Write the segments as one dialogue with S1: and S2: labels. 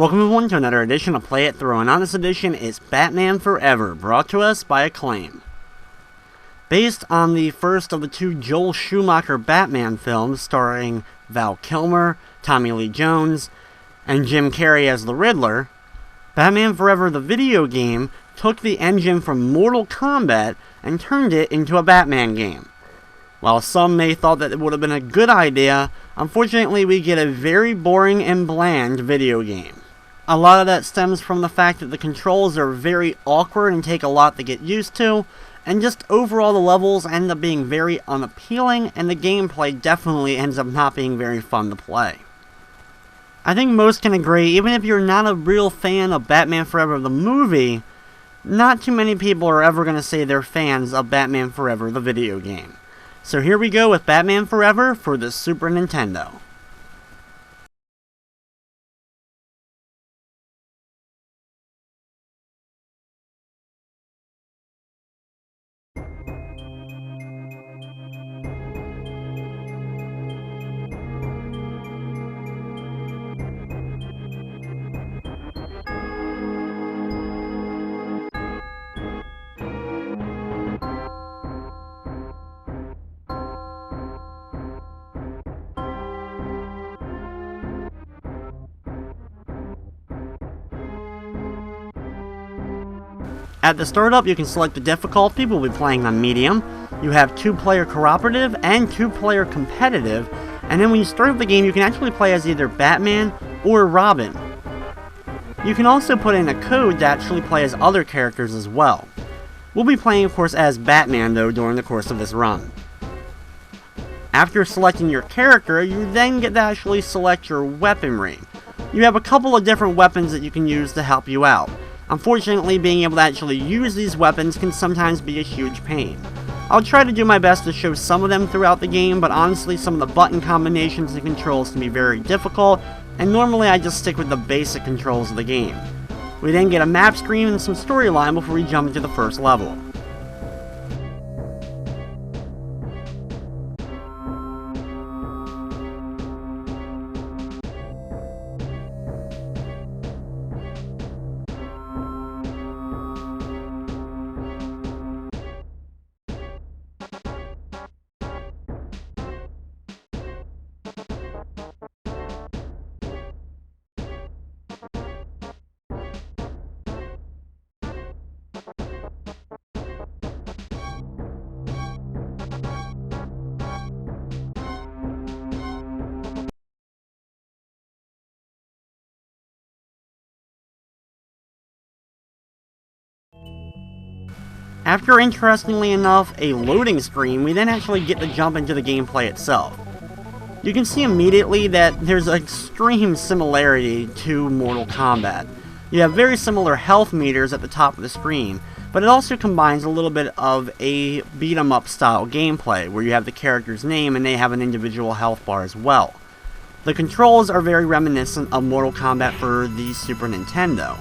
S1: Welcome everyone to another edition of Play It Through, and on this edition is Batman Forever, brought to us by Acclaim. Based on the first of the two Joel Schumacher Batman films starring Val Kilmer, Tommy Lee Jones, and Jim Carrey as the Riddler, Batman Forever the video game took the engine from Mortal Kombat and turned it into a Batman game. While some may thought that it would have been a good idea, unfortunately we get a very boring and bland video game. A lot of that stems from the fact that the controls are very awkward and take a lot to get used to, and just overall the levels end up being very unappealing, and the gameplay definitely ends up not being very fun to play. I think most can agree, even if you're not a real fan of Batman Forever the movie, not too many people are ever going to say they're fans of Batman Forever the video game. So here we go with Batman Forever for the Super Nintendo. At the startup, you can select the difficulty. We'll be playing on medium. You have 2-player cooperative and 2-player competitive, and then when you start the game, you can actually play as either Batman or Robin. You can also put in a code to actually play as other characters as well. We'll be playing, of course, as Batman, though, during the course of this run. After selecting your character, you then get to actually select your weaponry. You have a couple of different weapons that you can use to help you out. Unfortunately, being able to actually use these weapons can sometimes be a huge pain. I'll try to do my best to show some of them throughout the game, but honestly some of the button combinations and controls can be very difficult, and normally I just stick with the basic controls of the game. We then get a map screen and some storyline before we jump into the first level. After, interestingly enough, a loading screen, we then actually get to jump into the gameplay itself. You can see immediately that there's an extreme similarity to Mortal Kombat. You have very similar health meters at the top of the screen, but it also combines a little bit of a beat-em-up style gameplay, where you have the character's name and they have an individual health bar as well. The controls are very reminiscent of Mortal Kombat for the Super Nintendo.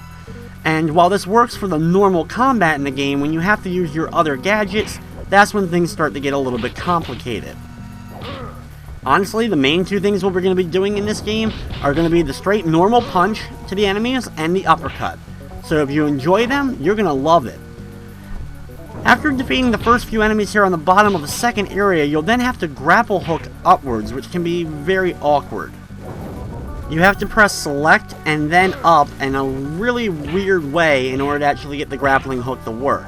S1: And while this works for the normal combat in the game, when you have to use your other gadgets, that's when things start to get a little bit complicated. Honestly, the main two things what we're going to be doing in this game are going to be the straight normal punch to the enemies and the uppercut. So if you enjoy them, you're going to love it. After defeating the first few enemies here on the bottom of the second area, you'll then have to grapple hook upwards, which can be very awkward. You have to press select and then up in a really weird way in order to actually get the grappling hook to work.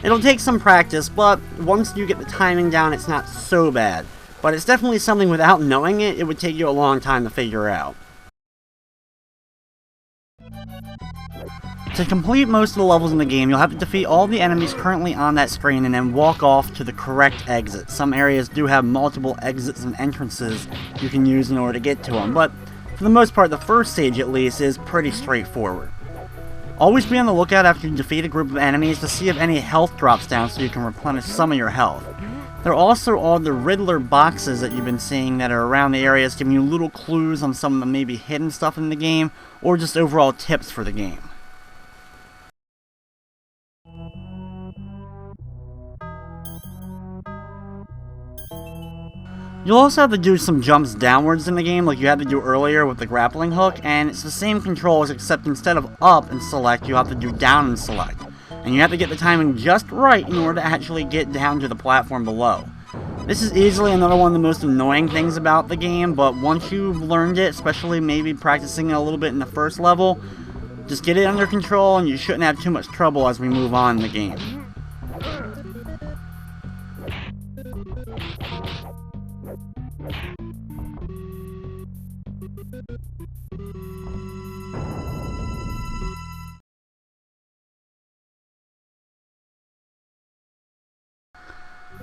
S1: It'll take some practice, but once you get the timing down, it's not so bad. But it's definitely something without knowing it, it would take you a long time to figure out. To complete most of the levels in the game, you'll have to defeat all the enemies currently on that screen and then walk off to the correct exit. Some areas do have multiple exits and entrances you can use in order to get to them, but for the most part, the first stage at least is pretty straightforward. Always be on the lookout after you defeat a group of enemies to see if any health drops down so you can replenish some of your health. There are also all the Riddler boxes that you've been seeing that are around the areas, giving you little clues on some of the maybe hidden stuff in the game, or just overall tips for the game. You'll also have to do some jumps downwards in the game like you had to do earlier with the grappling hook, and it's the same controls except instead of up and select, you have to do down and select. And you have to get the timing just right in order to actually get down to the platform below. This is easily another one of the most annoying things about the game, but once you've learned it, especially maybe practicing it a little bit in the first level, just get it under control and you shouldn't have too much trouble as we move on in the game.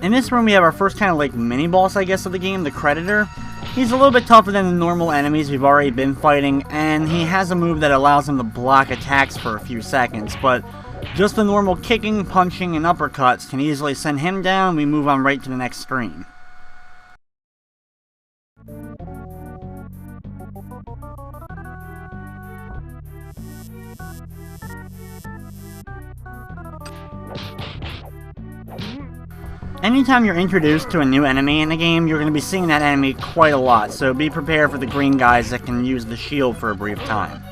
S1: In this room we have our first kind of like mini boss, I guess, of the game, the Creditor. He's a little bit tougher than the normal enemies we've already been fighting, and he has a move that allows him to block attacks for a few seconds, but just the normal kicking, punching, and uppercuts can easily send him down, and we move on right to the next screen. Anytime you're introduced to a new enemy in the game, you're going to be seeing that enemy quite a lot, so be prepared for the green guys that can use the shield for a brief time.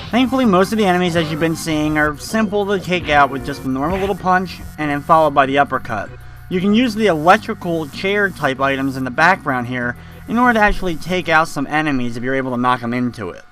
S1: Thankfully, most of the enemies as you've been seeing are simple to take out with just a normal little punch, and then followed by the uppercut. You can use the electrical chair type items in the background here in order to actually take out some enemies if you're able to knock them into it.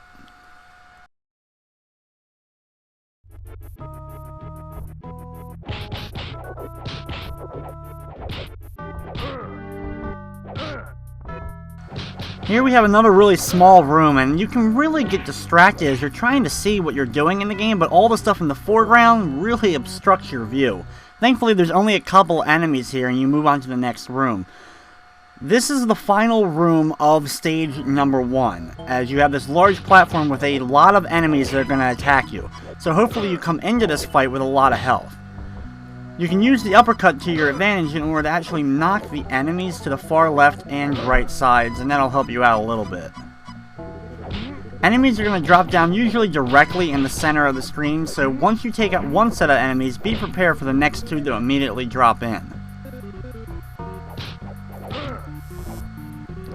S1: Here we have another really small room, and you can really get distracted as you're trying to see what you're doing in the game, but all the stuff in the foreground really obstructs your view. Thankfully, there's only a couple enemies here, and you move on to the next room. This is the final room of stage number 1, as you have this large platform with a lot of enemies that are going to attack you. So hopefully you come into this fight with a lot of health. You can use the uppercut to your advantage in order to actually knock the enemies to the far left and right sides, and that'll help you out a little bit. Enemies are going to drop down usually directly in the center of the screen, so once you take out one set of enemies, be prepared for the next two to immediately drop in.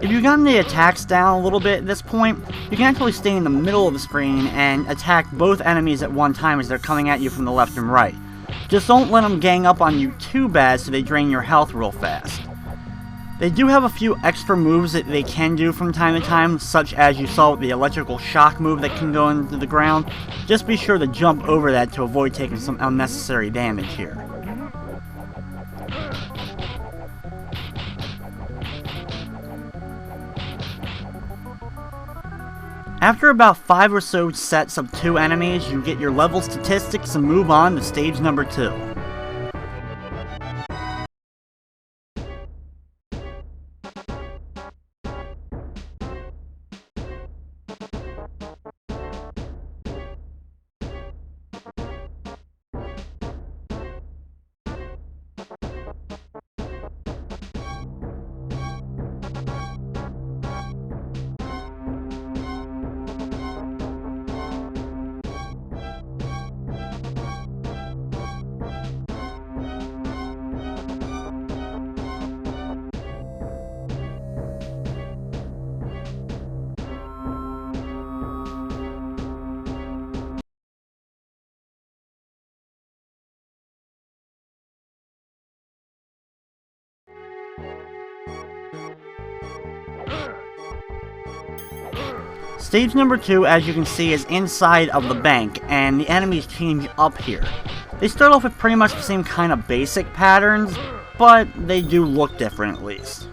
S1: If you've gotten the attacks down a little bit at this point, you can actually stay in the middle of the screen and attack both enemies at one time as they're coming at you from the left and right. Just don't let them gang up on you too bad so they drain your health real fast. They do have a few extra moves that they can do from time to time, such as you saw with the electrical shock move that can go into the ground. Just be sure to jump over that to avoid taking some unnecessary damage here. After about 5 or so sets of 2 enemies, you get your level statistics and move on to stage number 2. Stage number 2, as you can see, is inside of the bank, and the enemies change up here. They start off with pretty much the same kind of basic patterns, but they do look different at least.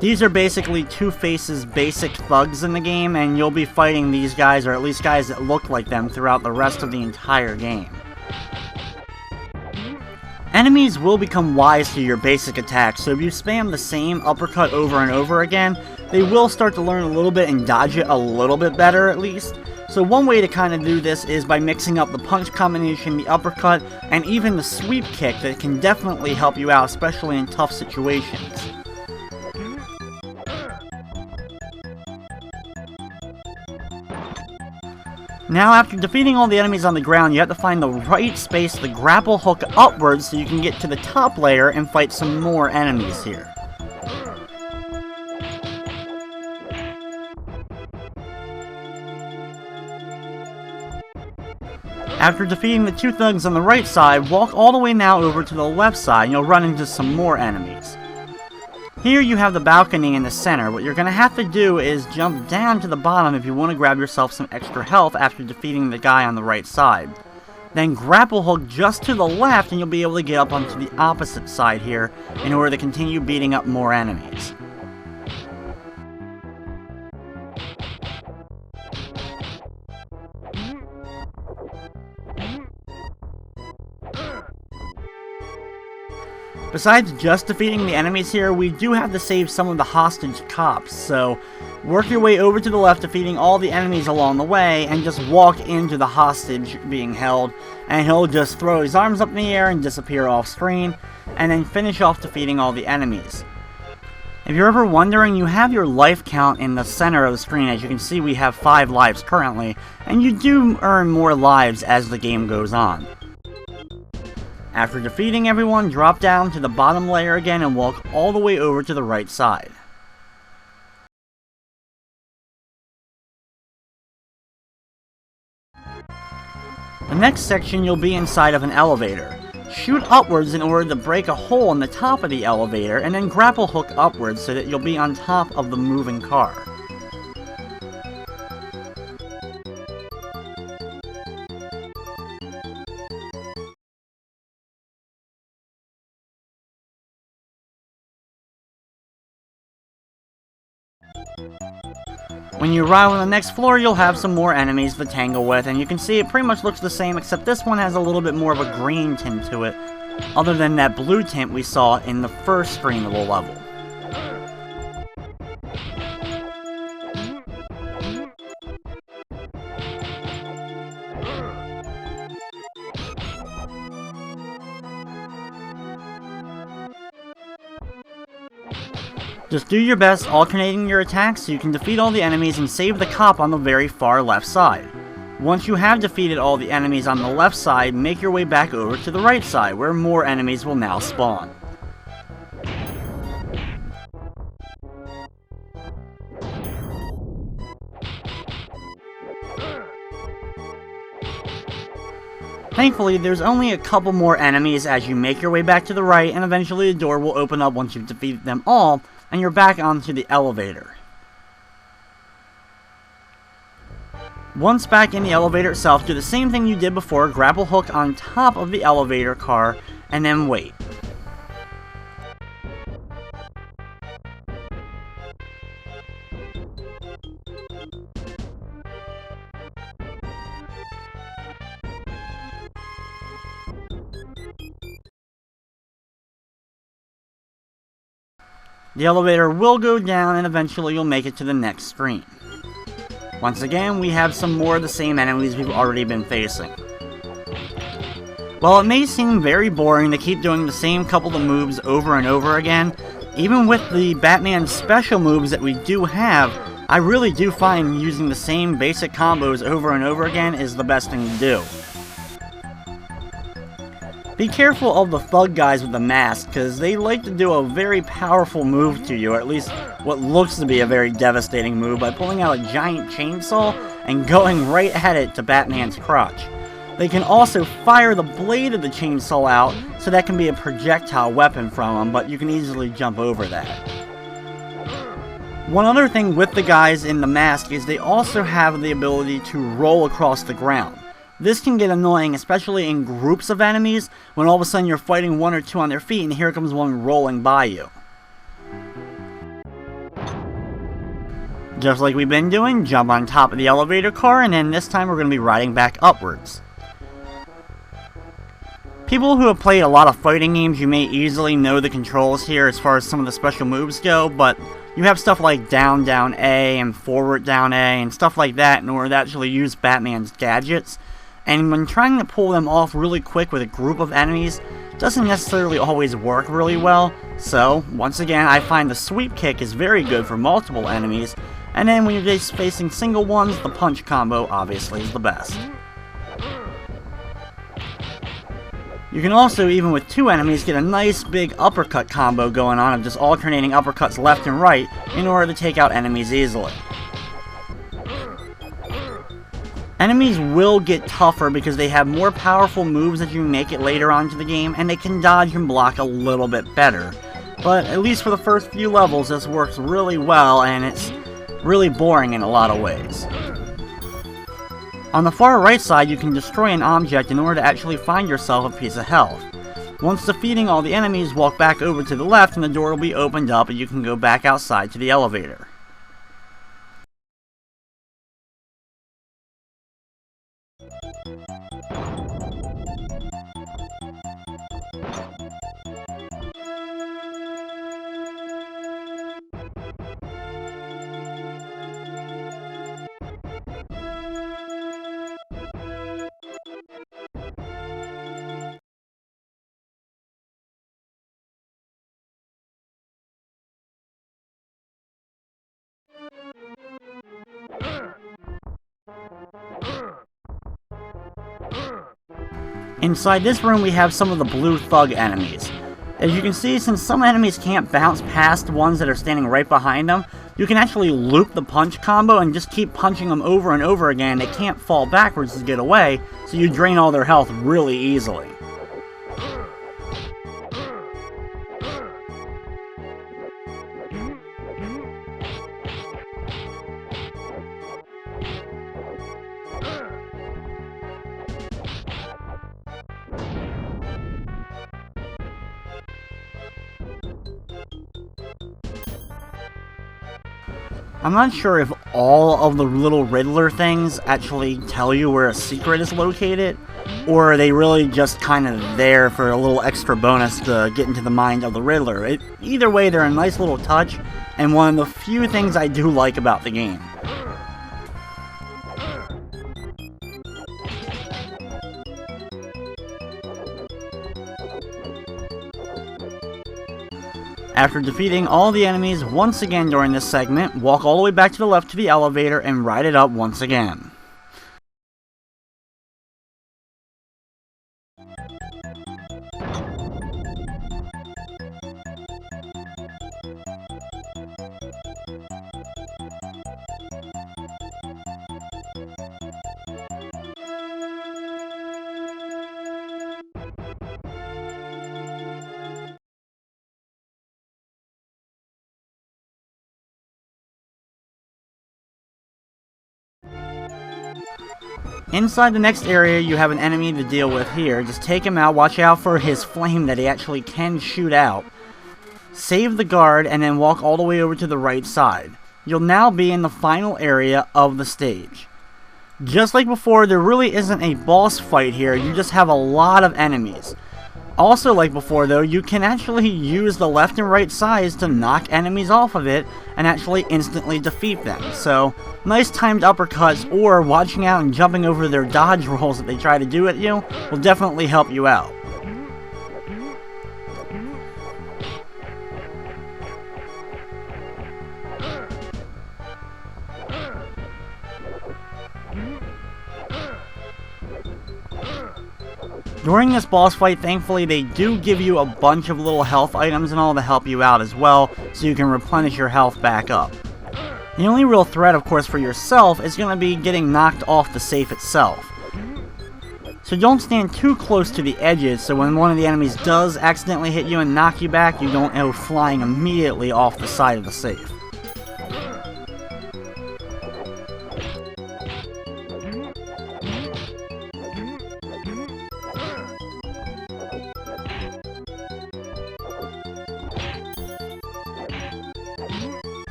S1: These are basically Two-Face's basic thugs in the game, and you'll be fighting these guys, or at least guys that look like them, throughout the rest of the entire game. Enemies will become wise to your basic attacks, so if you spam the same uppercut over and over again, they will start to learn a little bit and dodge it a little bit better at least. So one way to kind of do this is by mixing up the punch combination, the uppercut, and even the sweep kick that can definitely help you out, especially in tough situations. Now, after defeating all the enemies on the ground, you have to find the right space to grapple hook upwards so you can get to the top layer and fight some more enemies here. After defeating the two thugs on the right side, walk all the way now over to the left side and you'll run into some more enemies. Here you have the balcony in the center. What you're going to have to do is jump down to the bottom if you want to grab yourself some extra health after defeating the guy on the right side. Then grapple hook just to the left and you'll be able to get up onto the opposite side here in order to continue beating up more enemies. Besides just defeating the enemies here, we do have to save some of the hostage cops, so work your way over to the left, defeating all the enemies along the way, and just walk into the hostage being held, and he'll just throw his arms up in the air and disappear off screen, and then finish off defeating all the enemies. If you're ever wondering, you have your life count in the center of the screen. As you can see, we have 5 lives currently, and you do earn more lives as the game goes on. After defeating everyone, drop down to the bottom layer again and walk all the way over to the right side. The next section you'll be inside of an elevator. Shoot upwards in order to break a hole in the top of the elevator and then grapple hook upwards so that you'll be on top of the moving car. When you arrive on the next floor, you'll have some more enemies to tangle with, and you can see it pretty much looks the same, except this one has a little bit more of a green tint to it, other than that blue tint we saw in the first screen of the level. Just do your best alternating your attacks so you can defeat all the enemies and save the cop on the very far left side. Once you have defeated all the enemies on the left side, make your way back over to the right side, where more enemies will now spawn. Thankfully, there's only a couple more enemies as you make your way back to the right, and eventually the door will open up once you've defeated them all, and you're back onto the elevator. Once back in the elevator itself, do the same thing you did before, grapple hook on top of the elevator car, and then wait. The elevator will go down and eventually you'll make it to the next screen. Once again, we have some more of the same enemies we've already been facing. While it may seem very boring to keep doing the same couple of moves over and over again, even with the Batman special moves that we do have, I really do find using the same basic combos over and over again is the best thing to do. Be careful of the thug guys with the mask, because they like to do a very powerful move to you, or at least what looks to be a very devastating move, by pulling out a giant chainsaw and going right at it to Batman's crotch. They can also fire the blade of the chainsaw out, so that can be a projectile weapon from them, but you can easily jump over that. One other thing with the guys in the mask is they also have the ability to roll across the ground. This can get annoying, especially in groups of enemies, when all of a sudden you're fighting one or two on their feet and here comes one rolling by you. Just like we've been doing, jump on top of the elevator car, and then this time we're going to be riding back upwards. People who have played a lot of fighting games, you may easily know the controls here as far as some of the special moves go, but you have stuff like down, down A, and forward, down A, and stuff like that in order to actually use Batman's gadgets. And when trying to pull them off really quick with a group of enemies, doesn't necessarily always work really well. So, once again, I find the sweep kick is very good for multiple enemies, And then when you're just facing single ones, the punch combo obviously is the best. You can also, even with two enemies, get a nice big uppercut combo going on of just alternating uppercuts left and right in order to take out enemies easily. Enemies will get tougher because they have more powerful moves as you make it later on into the game, and they can dodge and block a little bit better. But at least for the first few levels, this works really well, and it's really boring in a lot of ways. On the far right side, you can destroy an object in order to actually find yourself a piece of health. Once defeating all the enemies, walk back over to the left and the door will be opened up and you can go back outside to the elevator. Inside this room we have some of the blue thug enemies. As you can see, since some enemies can't bounce past ones that are standing right behind them, you can actually loop the punch combo and just keep punching them over and over again. They can't fall backwards to get away, so you drain all their health really easily. I'm not sure if all of the little Riddler things actually tell you where a secret is located, or are they really just kind of there for a little extra bonus to get into the mind of the Riddler. Either way, they're a nice little touch, and one of the few things I do like about the game. After defeating all the enemies once again during this segment, walk all the way back to the left to the elevator and ride it up once again. Inside the next area, you have an enemy to deal with here. Just take him out, watch out for his flame that he actually can shoot out. Save the guard, and then walk all the way over to the right side. You'll now be in the final area of the stage. Just like before, there really isn't a boss fight here, you just have a lot of enemies. Also, like before though, you can actually use the left and right sides to knock enemies off of it and actually instantly defeat them. So, nice timed uppercuts or watching out and jumping over their dodge rolls that they try to do at you will definitely help you out. During this boss fight, thankfully, they do give you a bunch of little health items and all to help you out as well, so you can replenish your health back up. The only real threat, of course, for yourself is going to be getting knocked off the safe itself. So don't stand too close to the edges, so when one of the enemies does accidentally hit you and knock you back, you don't go flying immediately off the side of the safe.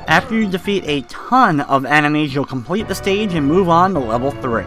S1: After you defeat a ton of enemies, you'll complete the stage and move on to level 3.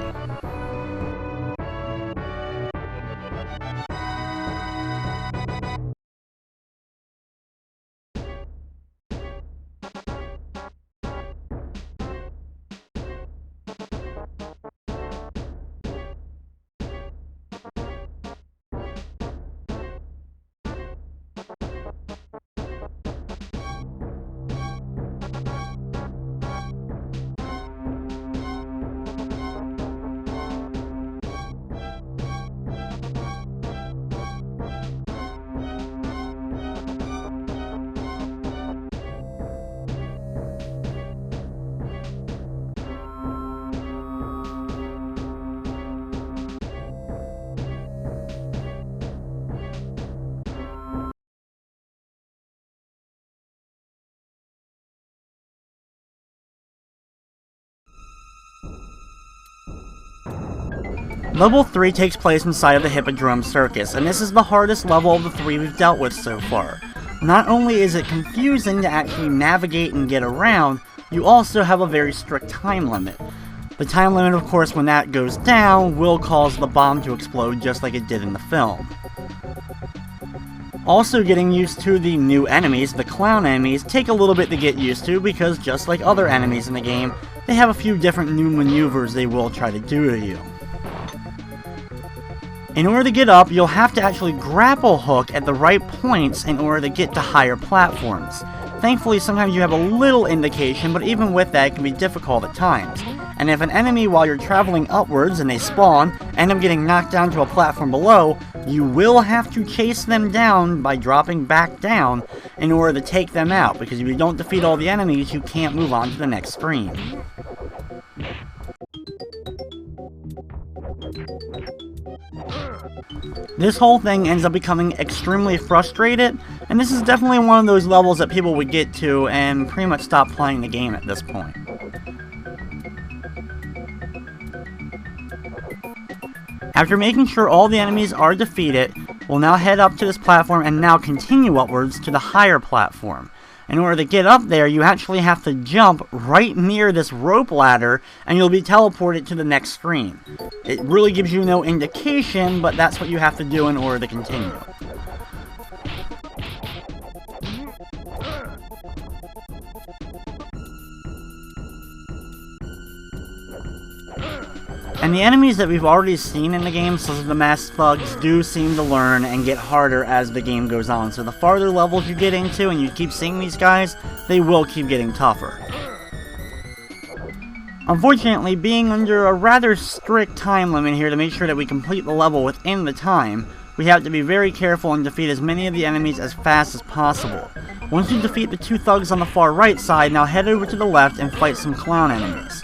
S1: Level 3 takes place inside of the Hippodrome Circus, and this is the hardest level of the 3 we've dealt with so far. Not only is it confusing to actually navigate and get around, you also have a very strict time limit. The time limit, of course, when that goes down, will cause the bomb to explode just like it did in the film. Also, getting used to the new enemies, the clown enemies, take a little bit to get used to because just like other enemies in the game, they have a few different new maneuvers they will try to do to you. In order to get up, you'll have to actually grapple hook at the right points in order to get to higher platforms. Thankfully, sometimes you have a little indication, but even with that, it can be difficult at times. And if an enemy, while you're traveling upwards and they spawn, end up getting knocked down to a platform below, you will have to chase them down by dropping back down in order to take them out, because if you don't defeat all the enemies, you can't move on to the next screen. This whole thing ends up becoming extremely frustrated, and this is definitely one of those levels that people would get to and pretty much stop playing the game at this point. After making sure all the enemies are defeated, we'll now head up to this platform and now continue upwards to the higher platform. In order to get up there, you actually have to jump right near this rope ladder and you'll be teleported to the next screen. It really gives you no indication, but that's what you have to do in order to continue. And the enemies that we've already seen in the game, such as the masked thugs, do seem to learn and get harder as the game goes on. So the farther levels you get into and you keep seeing these guys, they will keep getting tougher. Unfortunately, being under a rather strict time limit here to make sure that we complete the level within the time, we have to be very careful and defeat as many of the enemies as fast as possible. Once you defeat the 2 thugs on the far right side, now head over to the left and fight some clown enemies.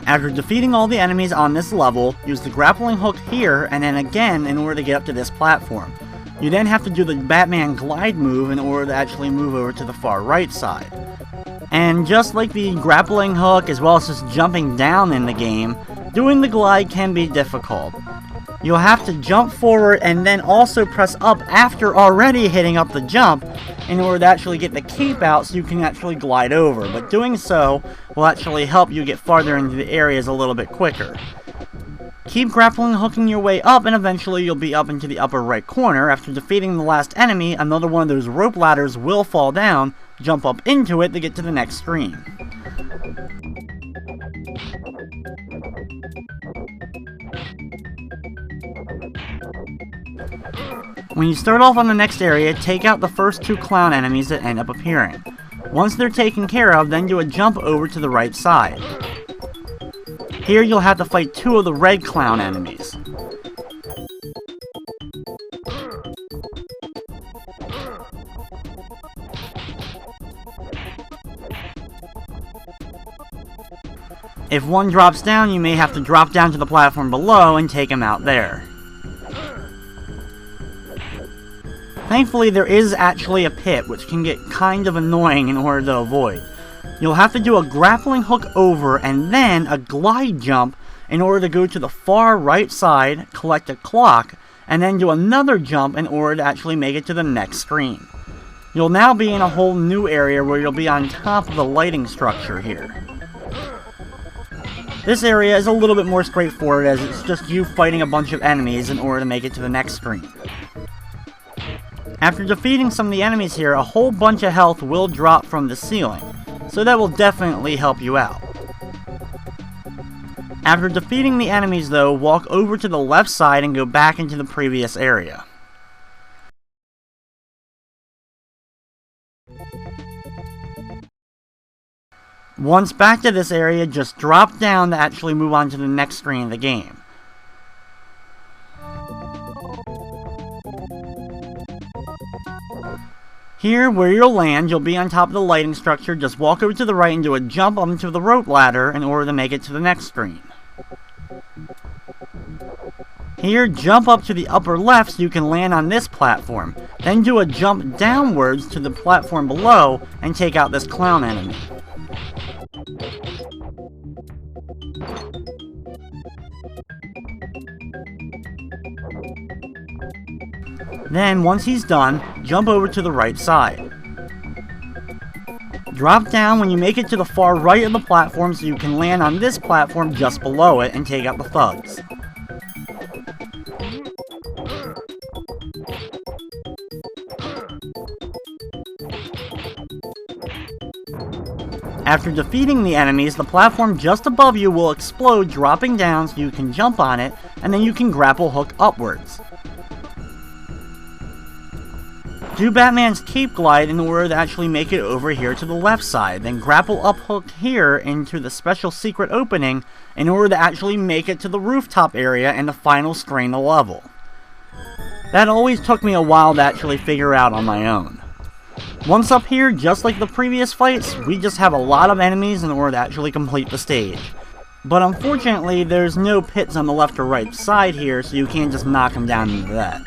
S1: After defeating all the enemies on this level, use the grappling hook here and then again in order to get up to this platform. You then have to do the Batman glide move in order to actually move over to the far right side. And just like the grappling hook as well as just jumping down in the game, doing the glide can be difficult. You'll have to jump forward and then also press up after already hitting up the jump in order to actually get the cape out so you can actually glide over. But doing so will actually help you get farther into the areas a little bit quicker. Keep grappling hooking your way up and eventually you'll be up into the upper right corner. After defeating the last enemy, another one of those rope ladders will fall down. Jump up into it to get to the next screen. When you start off on the next area, take out the first 2 clown enemies that end up appearing. Once they're taken care of, then do a jump over to the right side. Here you'll have to fight 2 of the red clown enemies. If one drops down, you may have to drop down to the platform below and take him out there. Thankfully, there is actually a pit, which can get kind of annoying in order to avoid. You'll have to do a grappling hook over and then a glide jump in order to go to the far right side, collect a clock, and then do another jump in order to actually make it to the next screen. You'll now be in a whole new area where you'll be on top of the lighting structure here. This area is a little bit more straightforward as it's just you fighting a bunch of enemies in order to make it to the next screen. After defeating some of the enemies here, a whole bunch of health will drop from the ceiling, so that will definitely help you out. After defeating the enemies though, walk over to the left side and go back into the previous area. Once back to this area, just drop down to actually move on to the next screen of the game. Here, where you'll land, you'll be on top of the lighting structure. Just walk over to the right and do a jump onto the rope ladder in order to make it to the next screen. Here, jump up to the upper left so you can land on this platform. Then do a jump downwards to the platform below and take out this clown enemy. Then, once he's done, jump over to the right side. Drop down when you make it to the far right of the platform so you can land on this platform just below it and take out the thugs. After defeating the enemies, the platform just above you will explode, dropping down so you can jump on it, and then you can grapple hook upwards. Do Batman's cape glide in order to actually make it over here to the left side, then grapple up hook here into the special secret opening in order to actually make it to the rooftop area and the final screen of the level. That always took me a while to actually figure out on my own. Once up here, just like the previous fights, we just have a lot of enemies in order to actually complete the stage. But unfortunately, there's no pits on the left or right side here, so you can't just knock them down into that.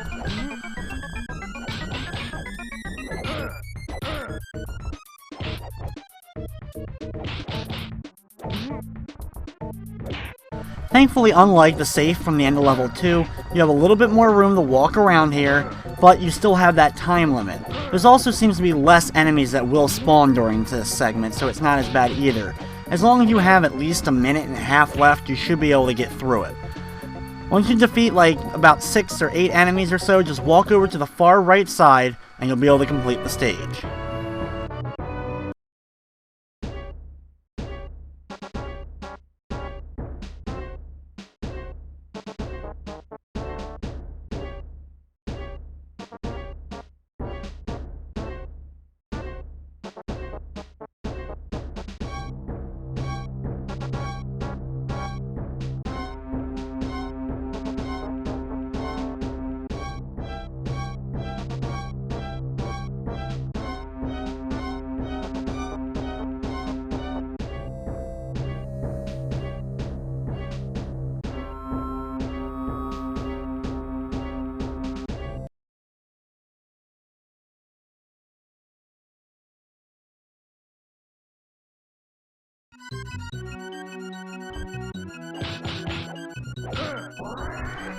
S1: Thankfully, unlike the safe from the end of level 2, you have a little bit more room to walk around here, but you still have that time limit. There also seems to be less enemies that will spawn during this segment, so it's not as bad either. As long as you have at least a minute and a half left, you should be able to get through it. Once you defeat like about 6 or 8 enemies or so, just walk over to the far right side and you'll be able to complete the stage.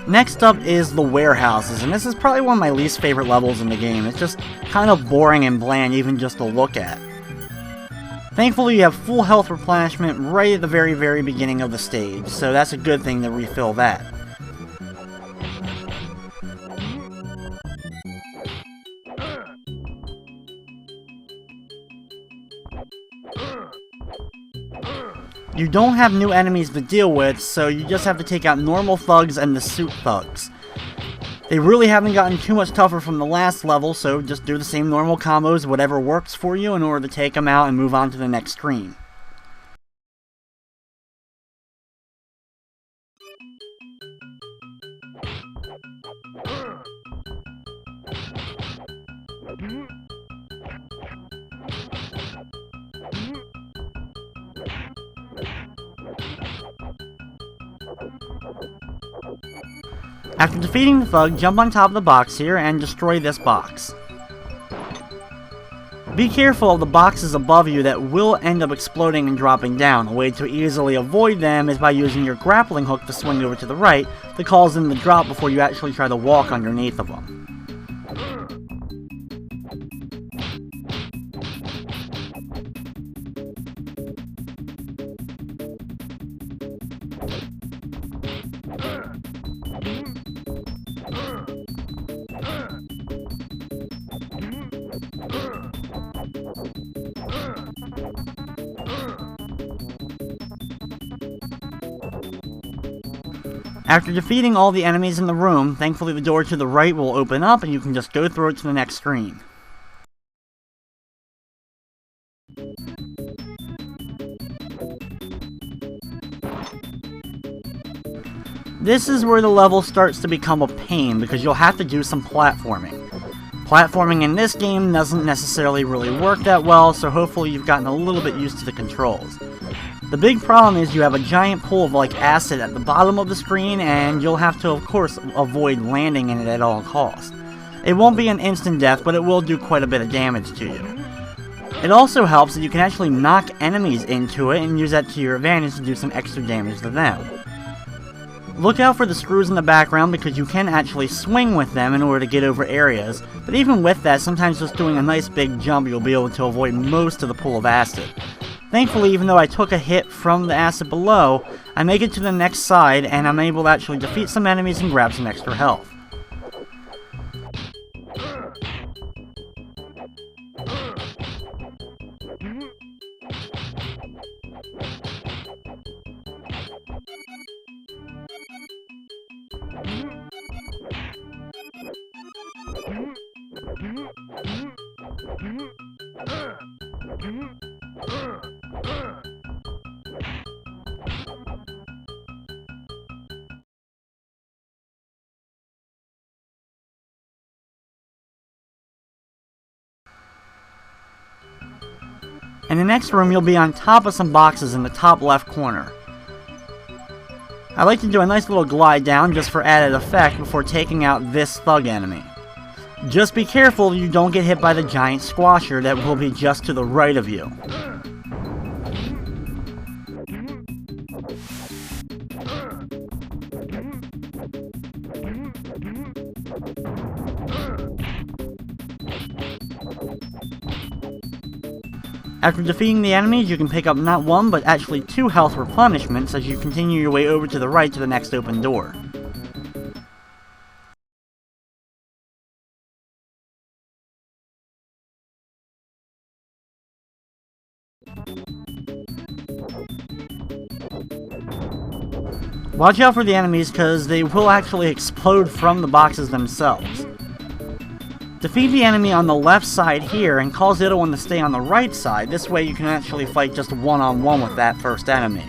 S1: Next up is the warehouses, and this is probably one of my least favorite levels in the game. It's just kind of boring and bland even just to look at. Thankfully you have full health replenishment right at the very beginning of the stage, so that's a good thing to refill that. You don't have new enemies to deal with, so you just have to take out normal thugs and the suit thugs. They really haven't gotten too much tougher from the last level, so just do the same normal combos, whatever works for you, in order to take them out and move on to the next screen. After defeating the thug, jump on top of the box here and destroy this box. Be careful of the boxes above you that will end up exploding and dropping down. A way to easily avoid them is by using your grappling hook to swing over to the right that causes them to drop before you actually try to walk underneath of them. After defeating all the enemies in the room, thankfully the door to the right will open up and you can just go through it to the next screen. This is where the level starts to become a pain because you'll have to do some platforming. Platforming in this game doesn't necessarily really work that well, so hopefully you've gotten a little bit used to the controls. The big problem is you have a giant pool of like acid at the bottom of the screen, and you'll have to of course avoid landing in it at all costs. It won't be an instant death, but it will do quite a bit of damage to you. It also helps that you can actually knock enemies into it and use that to your advantage to do some extra damage to them. Look out for the screws in the background because you can actually swing with them in order to get over areas, but even with that, sometimes just doing a nice big jump you'll be able to avoid most of the pool of acid. Thankfully, even though I took a hit from the acid below, I make it to the next side and I'm able to actually defeat some enemies and grab some extra health. In the next room, you'll be on top of some boxes in the top left corner. I like to do a nice little glide down just for added effect before taking out this thug enemy. Just be careful you don't get hit by the giant squasher that will be just to the right of you. After defeating the enemies, you can pick up not one, but actually 2 health replenishments as you continue your way over to the right to the next open door. Watch out for the enemies because they will actually explode from the boxes themselves. Defeat the enemy on the left side here and cause the other one to stay on the right side. This way you can actually fight just one-on-one with that first enemy.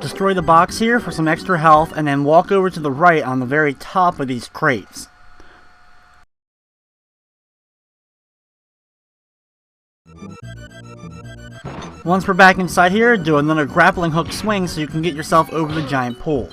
S1: Destroy the box here for some extra health and then walk over to the right on the very top of these crates. Once we're back inside here, do another grappling hook swing so you can get yourself over the giant pool.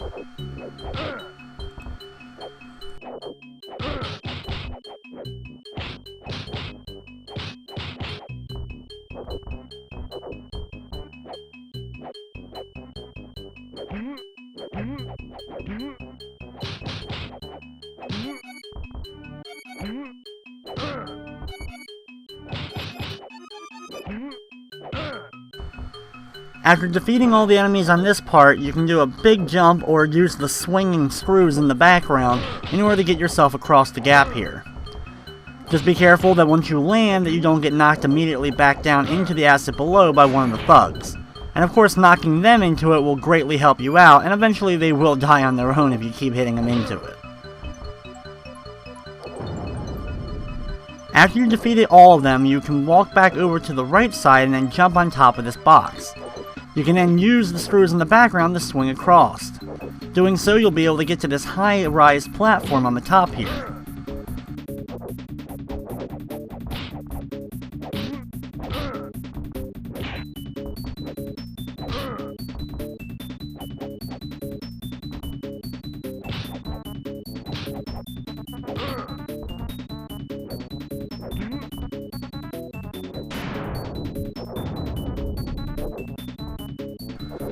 S1: After defeating all the enemies on this part, you can do a big jump or use the swinging screws in the background in order to get yourself across the gap here. Just be careful that once you land that you don't get knocked immediately back down into the acid below by one of the thugs. And of course knocking them into it will greatly help you out, and eventually they will die on their own if you keep hitting them into it. After you've defeated all of them, you can walk back over to the right side and then jump on top of this box. You can then use the screws in the background to swing across. Doing so, you'll be able to get to this high-rise platform on the top here.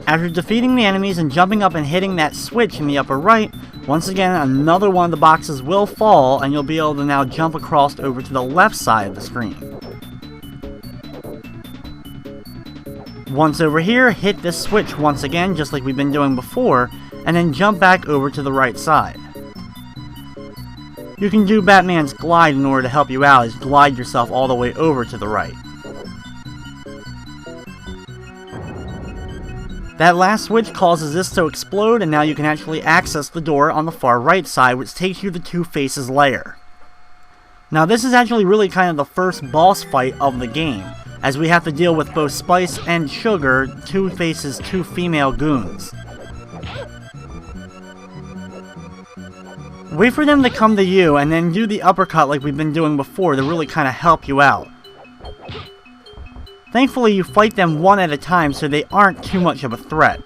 S1: After defeating the enemies and jumping up and hitting that switch in the upper right, once again another one of the boxes will fall and you'll be able to now jump across over to the left side of the screen. Once over here, hit this switch once again just like we've been doing before, and then jump back over to the right side. You can do Batman's glide in order to help you out, is glide yourself all the way over to the right. That last switch causes this to explode, and now you can actually access the door on the far right side, which takes you to Two-Face's lair. Now this is actually really kind of the first boss fight of the game, as we have to deal with both Spice and Sugar, Two-Face's two female goons. Wait for them to come to you, and then do the uppercut like we've been doing before to really kind of help you out. Thankfully, you fight them one at a time so they aren't too much of a threat.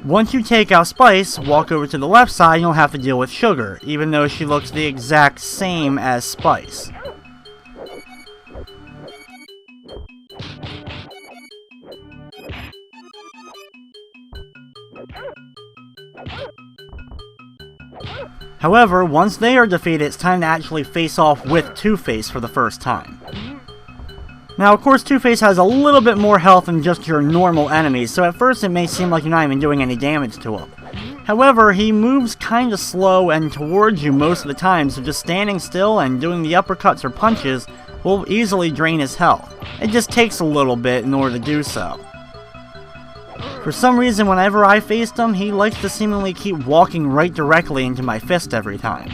S1: Once you take out Spice, walk over to the left side and you'll have to deal with Sugar, even though she looks the exact same as Spice. However, once they are defeated, it's time to actually face off with Two-Face for the first time. Now, of course, Two-Face has a little bit more health than just your normal enemies, so at first it may seem like you're not even doing any damage to him. However, he moves kinda slow and towards you most of the time, so just standing still and doing the uppercuts or punches will easily drain his health. It just takes a little bit in order to do so. For some reason, whenever I faced him, he likes to seemingly keep walking right directly into my fist every time.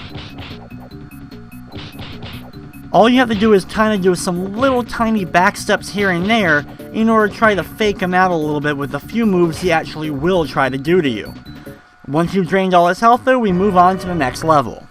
S1: All you have to do is kind of do some little tiny back steps here and there in order to try to fake him out a little bit with a few moves he actually will try to do to you. Once you've drained all his health though, we move on to the next level.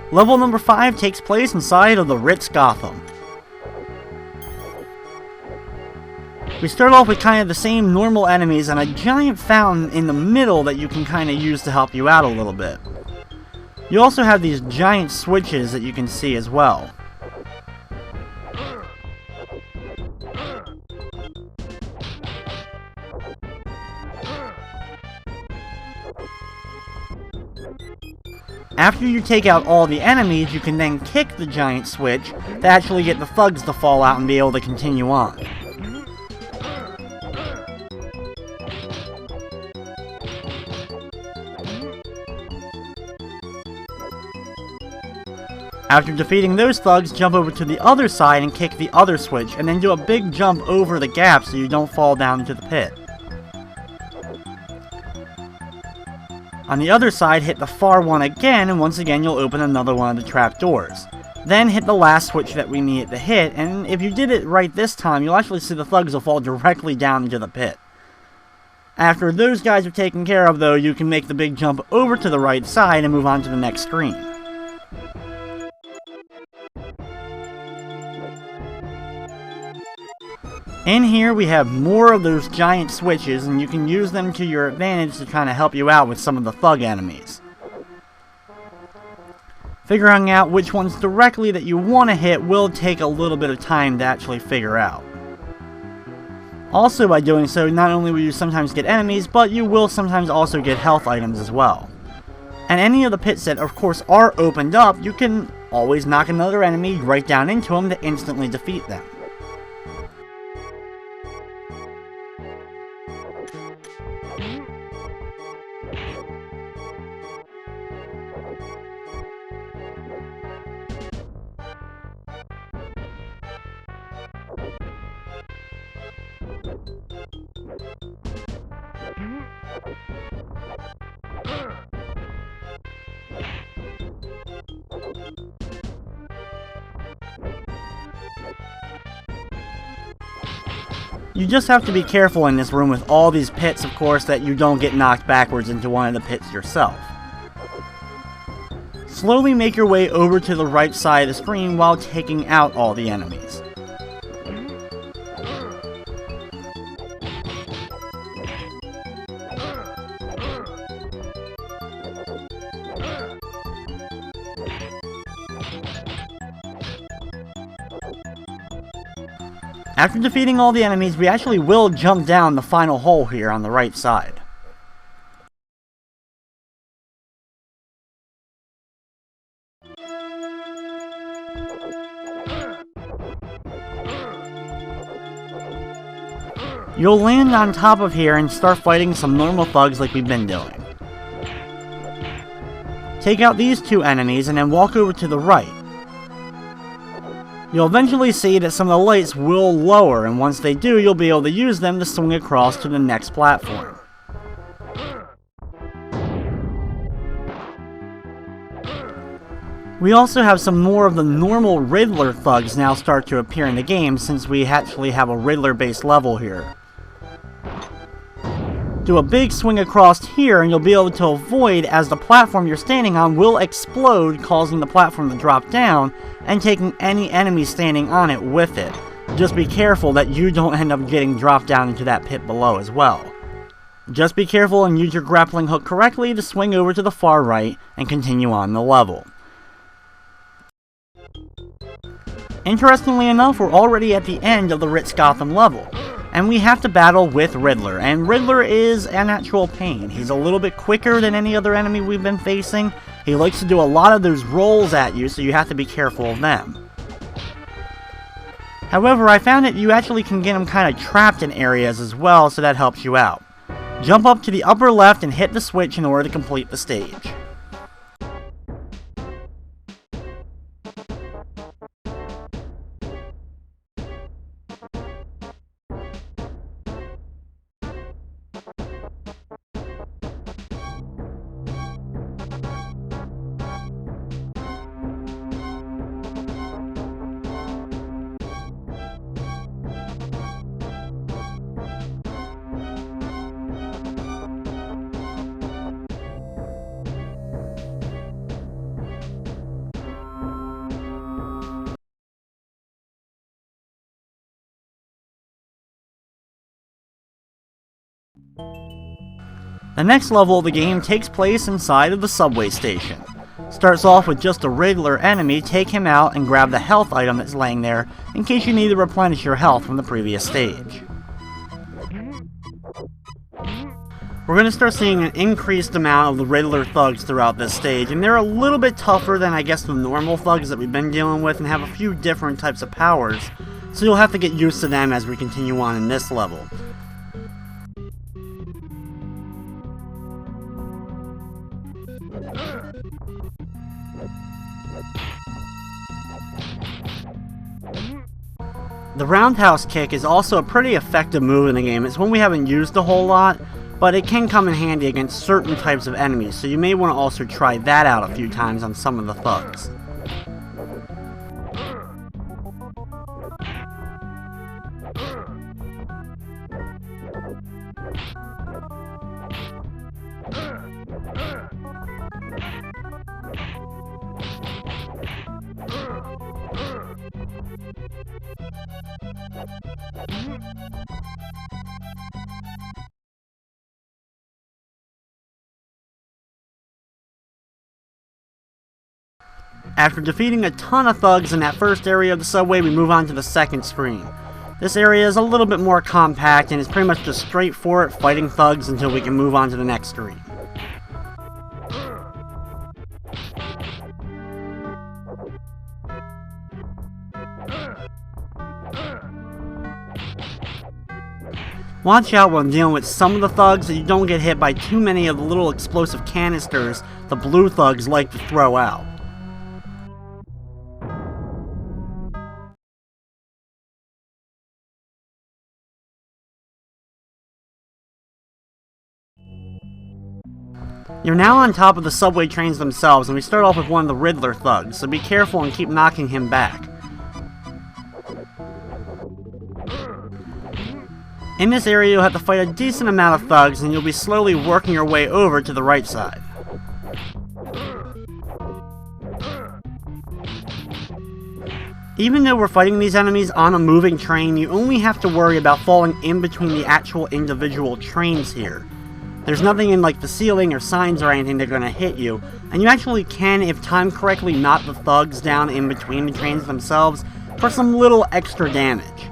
S1: Level number 5 takes place inside of the Ritz Gotham. We start off with kind of the same normal enemies and a giant fountain in the middle that you can kind of use to help you out a little bit. You also have these giant switches that you can see as well. After you take out all the enemies, you can then kick the giant switch to actually get the thugs to fall out and be able to continue on. After defeating those thugs, jump over to the other side and kick the other switch, and then do a big jump over the gap so you don't fall down into the pit. On the other side, hit the far one again, and once again you'll open another one of the trapdoors. Then hit the last switch that we needed to hit, and if you did it right this time, you'll actually see the thugs will fall directly down into the pit. After those guys are taken care of though, you can make the big jump over to the right side and move on to the next screen. In here we have more of those giant switches, and you can use them to your advantage to kind of help you out with some of the thug enemies. Figuring out which ones directly that you want to hit will take a little bit of time to actually figure out. Also, by doing so, not only will you sometimes get enemies, but you will sometimes also get health items as well. And any of the pits that of course are opened up, you can always knock another enemy right down into them to instantly defeat them. You just have to be careful in this room with all these pits, of course, that you don't get knocked backwards into one of the pits yourself. Slowly make your way over to the right side of the screen while taking out all the enemies. After defeating all the enemies, we actually will jump down the final hole here on the right side. You'll land on top of here and start fighting some normal thugs like we've been doing. Take out these two enemies and then walk over to the right. You'll eventually see that some of the lights will lower, and once they do, you'll be able to use them to swing across to the next platform. We also have some more of the normal Riddler thugs now start to appear in the game, since we actually have a Riddler-based level here. Do a big swing across here and you'll be able to avoid as the platform you're standing on will explode, causing the platform to drop down and taking any enemy standing on it with it. Just be careful that you don't end up getting dropped down into that pit below as well. Just be careful and use your grappling hook correctly to swing over to the far right and continue on the level. Interestingly enough, we're already at the end of the Ritz Gotham level. And we have to battle with Riddler, and Riddler is an actual pain. He's a little bit quicker than any other enemy we've been facing. He likes to do a lot of those rolls at you, so you have to be careful of them. However, I found that you actually can get him kind of trapped in areas as well, so that helps you out. Jump up to the upper left and hit the switch in order to complete the stage. The next level of the game takes place inside of the subway station. Starts off with just a Riddler enemy. Take him out and grab the health item that's laying there in case you need to replenish your health from the previous stage. We're going to start seeing an increased amount of the Riddler thugs throughout this stage, and they're a little bit tougher than I guess the normal thugs that we've been dealing with and have a few different types of powers, so you'll have to get used to them as we continue on in this level. The Roundhouse Kick is also a pretty effective move in the game. It's one we haven't used a whole lot, but it can come in handy against certain types of enemies, so you may want to also try that out a few times on some of the thugs. After defeating a ton of thugs in that first area of the subway, we move on to the second screen. This area is a little bit more compact and is pretty much just straight for it, fighting thugs until we can move on to the next screen. Watch out when dealing with some of the thugs that you don't get hit by too many of the little explosive canisters the blue thugs like to throw out. You're now on top of the subway trains themselves, and we start off with one of the Riddler thugs, so be careful and keep knocking him back. In this area you'll have to fight a decent amount of thugs, and you'll be slowly working your way over to the right side. Even though we're fighting these enemies on a moving train, you only have to worry about falling in between the actual individual trains here. There's nothing in like the ceiling or signs or anything that are going to hit you, and you actually can, if timed correctly, knock the thugs down in between the trains themselves for some little extra damage.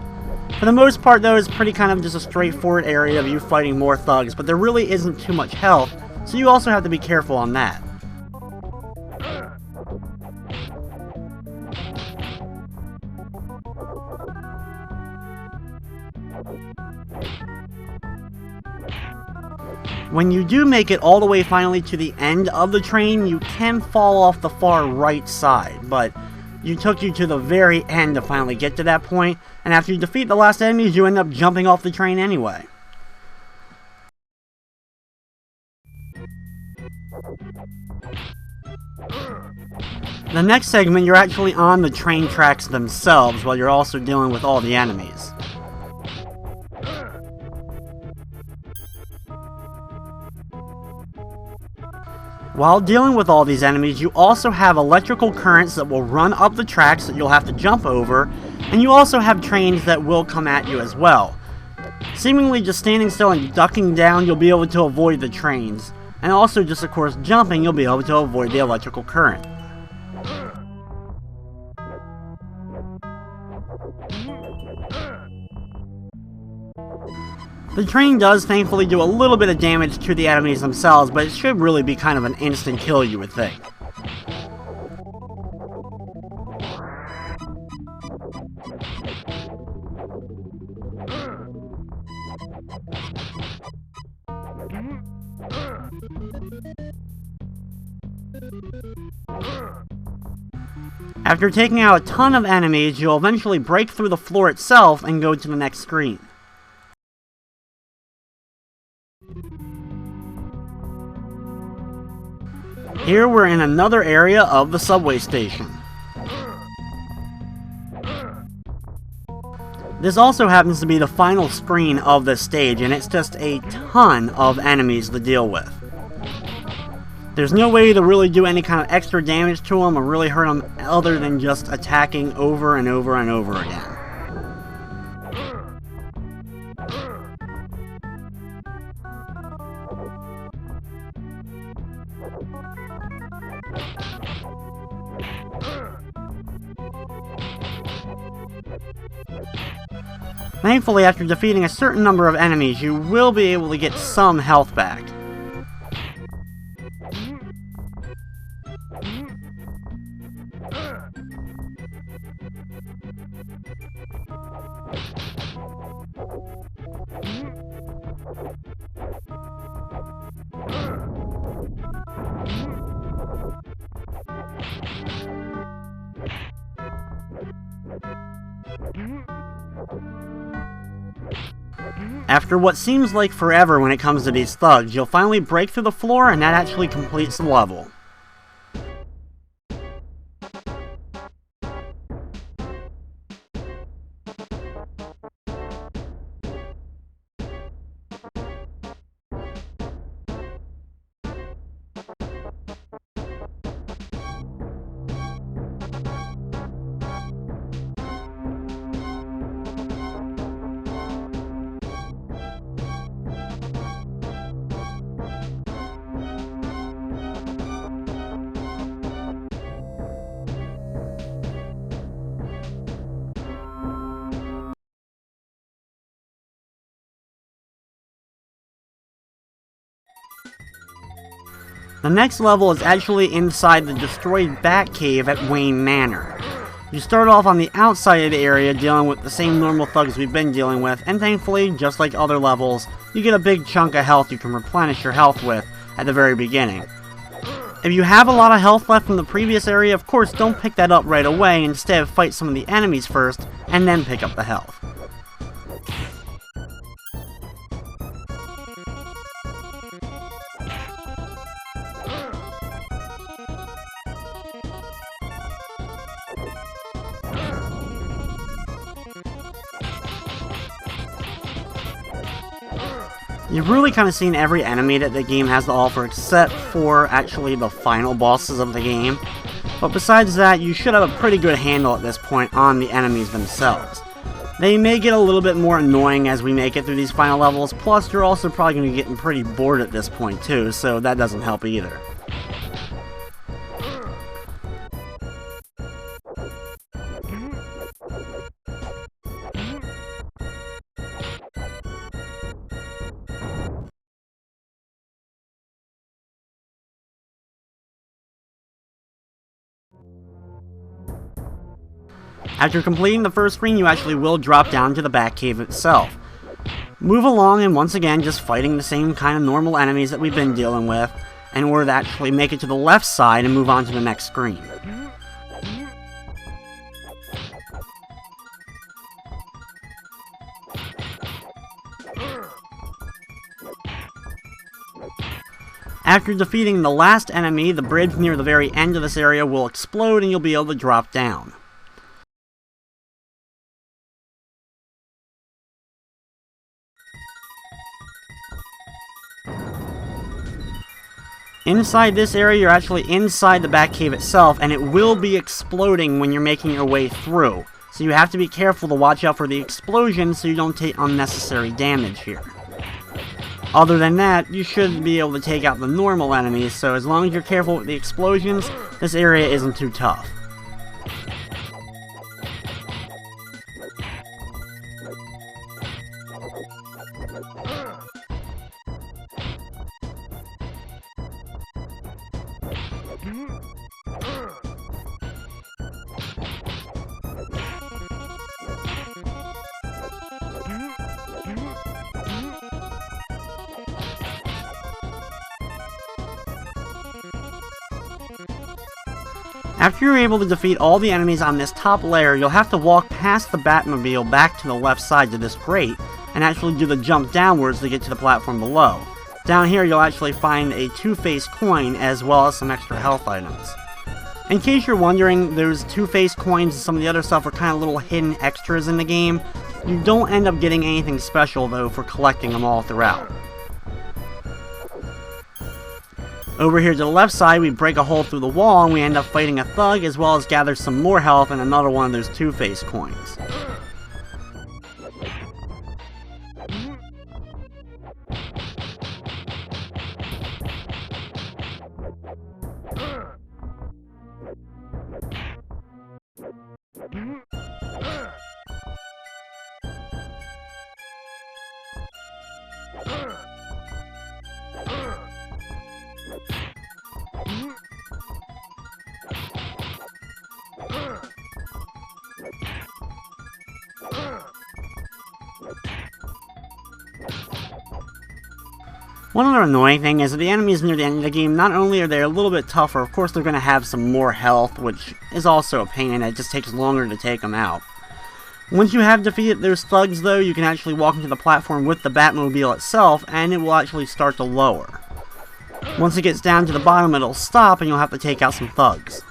S1: For the most part though, it's pretty kind of just a straightforward area of you fighting more thugs, but there really isn't too much health, so you also have to be careful on that. When you do make it all the way finally to the end of the train, you can fall off the far right side, but it took you to the very end to finally get to that point, and after you defeat the last enemies, you end up jumping off the train anyway. The next segment, you're actually on the train tracks themselves while you're also dealing with all the enemies. While dealing with all these enemies, you also have electrical currents that will run up the tracks that you'll have to jump over, and you also have trains that will come at you as well. Seemingly just standing still and ducking down, you'll be able to avoid the trains, and also just of course jumping, you'll be able to avoid the electrical current. The train does thankfully do a little bit of damage to the enemies themselves, but it should really be kind of an instant kill, you would think. After taking out a ton of enemies, you'll eventually break through the floor itself and go to the next screen. Here we're in another area of the subway station. This also happens to be the final screen of this stage, and it's just a ton of enemies to deal with. There's no way to really do any kind of extra damage to them or really hurt them other than just attacking over and over and over again. Thankfully, after defeating a certain number of enemies, you will be able to get some health back. After what seems like forever when it comes to these thugs, you'll finally break through the floor, and that actually completes the level. The next level is actually inside the destroyed Batcave at Wayne Manor. You start off on the outside of the area dealing with the same normal thugs we've been dealing with, and thankfully, just like other levels, you get a big chunk of health you can replenish your health with at the very beginning. If you have a lot of health left from the previous area, of course don't pick that up right away, instead fight some of the enemies first, and then pick up the health. You've really kind of seen every enemy that the game has to offer except for actually the final bosses of the game. But besides that, you should have a pretty good handle at this point on the enemies themselves. They may get a little bit more annoying as we make it through these final levels, plus you're also probably going to be getting pretty bored at this point too, so that doesn't help either. After completing the first screen, you actually will drop down to the Batcave itself. Move along and once again just fighting the same kind of normal enemies that we've been dealing with in order to actually make it to the left side and move on to the next screen. After defeating the last enemy, the bridge near the very end of this area will explode and you'll be able to drop down. Inside this area, you're actually inside the Batcave itself, and it will be exploding when you're making your way through. So you have to be careful to watch out for the explosions so you don't take unnecessary damage here. Other than that, you should be able to take out the normal enemies, so as long as you're careful with the explosions, this area isn't too tough. After you're able to defeat all the enemies on this top layer, you'll have to walk past the Batmobile back to the left side to this grate, and actually do the jump downwards to get to the platform below. Down here you'll actually find a two-face coin as well as some extra health items. In case you're wondering, those two-face coins and some of the other stuff are kind of little hidden extras in the game. You don't end up getting anything special though for collecting them all throughout. Over here to the left side, we break a hole through the wall and we end up fighting a thug as well as gather some more health and another one of those two-face coins. One other annoying thing is that the enemies near the end of the game, not only are they a little bit tougher, of course they're going to have some more health, which is also a pain, and it just takes longer to take them out. Once you have defeated those thugs though, you can actually walk into the platform with the Batmobile itself, and it will actually start to lower. Once it gets down to the bottom, it'll stop, and you'll have to take out some thugs.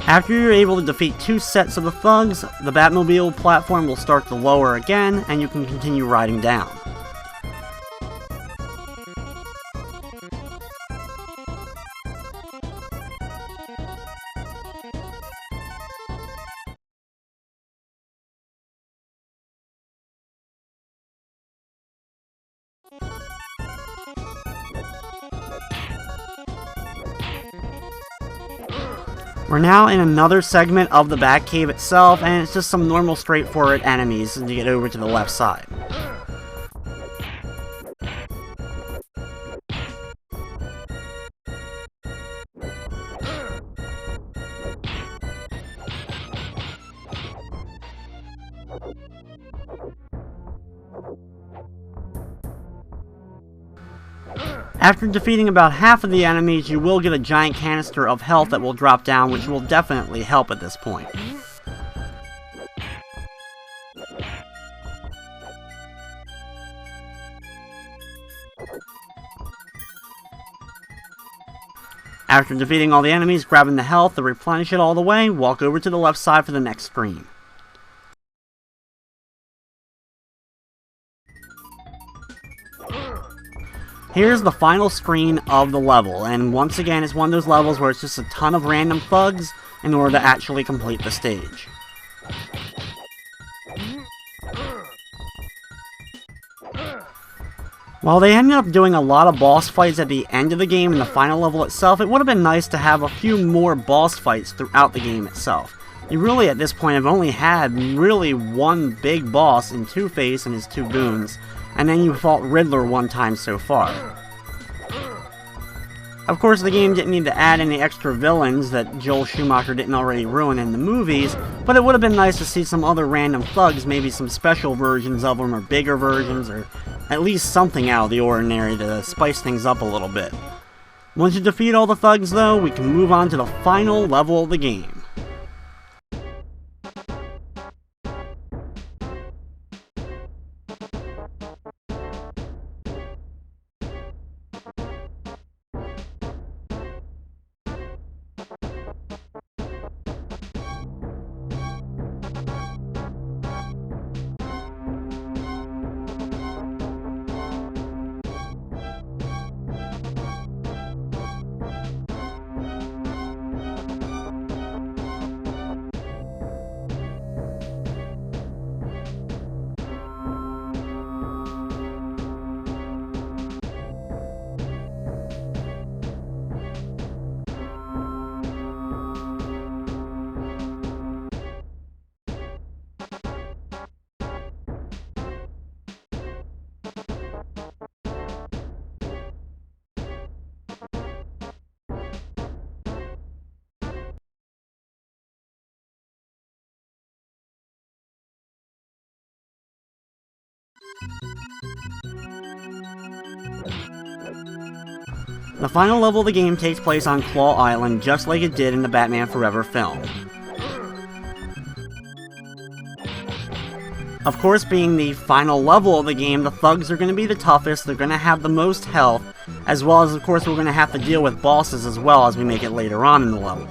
S1: After you're able to defeat two sets of the thugs, the Batmobile platform will start to lower again, and you can continue riding down. We're now in another segment of the Batcave itself, and it's just some normal straightforward enemies to get over to the left side. After defeating about half of the enemies, you will get a giant canister of health that will drop down, which will definitely help at this point. After defeating all the enemies, grabbing the health to replenish it all the way, walk over to the left side for the next screen. Here's the final screen of the level, and once again it's one of those levels where it's just a ton of random thugs in order to actually complete the stage. While they ended up doing a lot of boss fights at the end of the game in the final level itself, it would have been nice to have a few more boss fights throughout the game itself. You really, at this point, have only had really one big boss in Two-Face and his two goons, and then you fought Riddler one time so far. Of course, the game didn't need to add any extra villains that Joel Schumacher didn't already ruin in the movies, but it would have been nice to see some other random thugs, maybe some special versions of them, or bigger versions, or at least something out of the ordinary to spice things up a little bit. Once you defeat all the thugs though, we can move on to the final level of the game. The final level of the game takes place on Qual Island, just like it did in the Batman Forever film. Of course, being the final level of the game, the thugs are going to be the toughest, they're going to have the most health, as well as, of course, we're going to have to deal with bosses as well as we make it later on in the level.